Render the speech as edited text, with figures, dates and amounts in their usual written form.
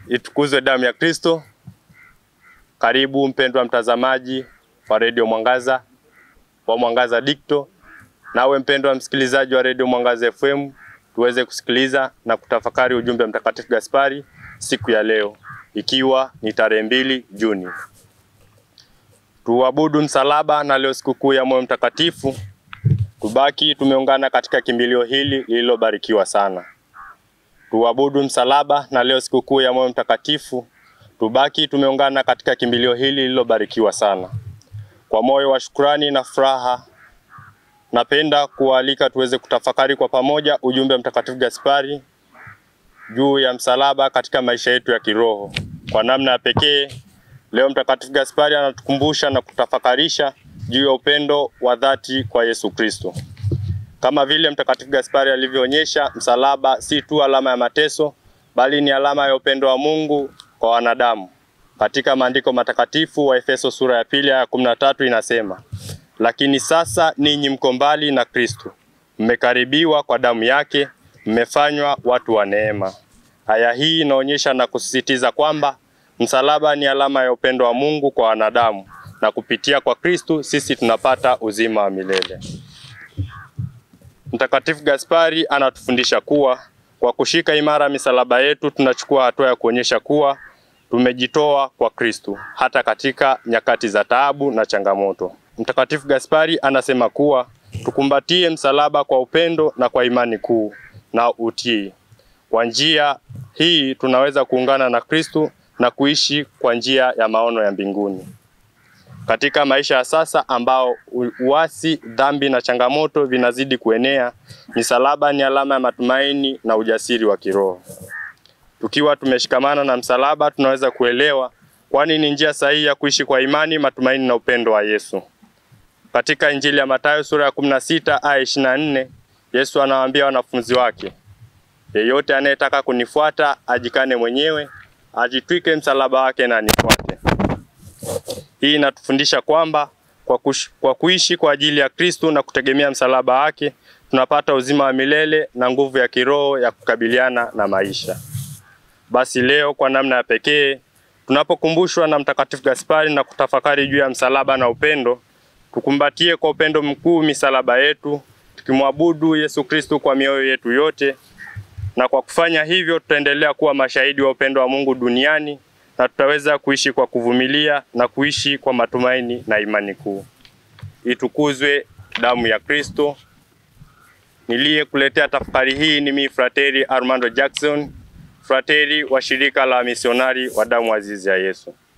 Itukuzwe damu ya Kristo. Karibu mpendwa mtazamaji wa Radio Mwangaza, wa Mwangaza Digital, nawe mpendwa msikilizaji wa Radio Mwangaza FM, tuweze kusikiliza na kutafakari ujumbe Mtakatifu Gaspari siku ya leo, ikiwa ni tarehe 2 Juni. Tuabudu msalaba, na leo sikukuu ya Moyo Mtakatifu. Tubaki tumeungana katika kimbilio hili lililobarikiwa sana. Tuabudu msalaba, na leo sikukuu ya Moyo Mtakatifu. Tubaki tumeungana katika kimbilio hili lililobarikiwa sana. Kwa moyo wa shukrani na furaha, napenda kualika tuweze kutafakari kwa pamoja ujumbe Mtakatifu Gaspari juu ya msalaba katika maisha yetu ya kiroho. Kwa namna ya pekee, leo Mtakatifu Gaspari anatukumbusha na kutafakarisha juu ya upendo wa dhati kwa Yesu Kristo. Kama vile Mtakatifu Gaspari alivyoonyesha, msalaba si tu alama ya mateso, bali ni alama ya upendo wa Mungu kwa wanadamu. Katika maandiko matakatifu wa Efeso sura ya 2 aya 13 inasema, lakini sasa ninyi mko mbali na Kristo, mmekaribiwa kwa damu yake, mmefanywa watu wa neema. Aya hii inaonyesha na kusisitiza kwamba msalaba ni alama ya upendo wa Mungu kwa wanadamu, na kupitia kwa Kristo sisi tunapata uzima wa milele. Mtakatifu Gaspari anatufundisha kuwa kwa kushika imara misalaba yetu tunachukua hatua ya kuonyesha kuwa tumejitoa kwa Kristo hata katika nyakati za taabu na changamoto. Mtakatifu Gaspari anasema kuwa tukumbatie msalaba kwa upendo na kwa imani kuu na utii. Kwa njia hii tunaweza kuungana na Kristo na kuishi kwa njia ya maono ya mbinguni. Katika maisha ya sasa ambao uasi, dhambi na changamoto vinazidi kuenea, misalaba ni alama ya matumaini na ujasiri wa kiroho. Tukiwa tumeshikamana na msalaba, tunaweza kuelewa kwani ni njia sahihi ya kuishi kwa imani, matumaini na upendo wa Yesu. Katika Injili ya Mathayo sura ya 16 aya 24, Yesu anawaambia wanafunzi wake, yeyote anayetaka kunifuata ajikane mwenyewe, ajitwike msalaba wake na anifuate. Hii inatufundisha kwamba kwa kuishi kwa ajili ya Kristo na kutegemea msalaba wake, tunapata uzima wa milele na nguvu ya kiroho ya kukabiliana na maisha. Basi leo kwa namna ya pekee, tunapokumbushwa na Mtakatifu Gaspari na kutafakari juu ya msalaba na upendo, tukumbatie kwa upendo mkuu misalaba yetu, tukimwabudu Yesu Kristo kwa mioyo yetu yote, na kwa kufanya hivyo tutaendelea kuwa mashahidi wa upendo wa Mungu duniani, na tutaweza kuishi kwa kuvumilia na kuishi kwa matumaini na imani kuu. Itukuzwe damu ya Kristo. Niliyekuletea tafakari hii ni mimi Frateri Armando Jackson, frateri wa shirika la misionari wa damu azizi ya Yesu.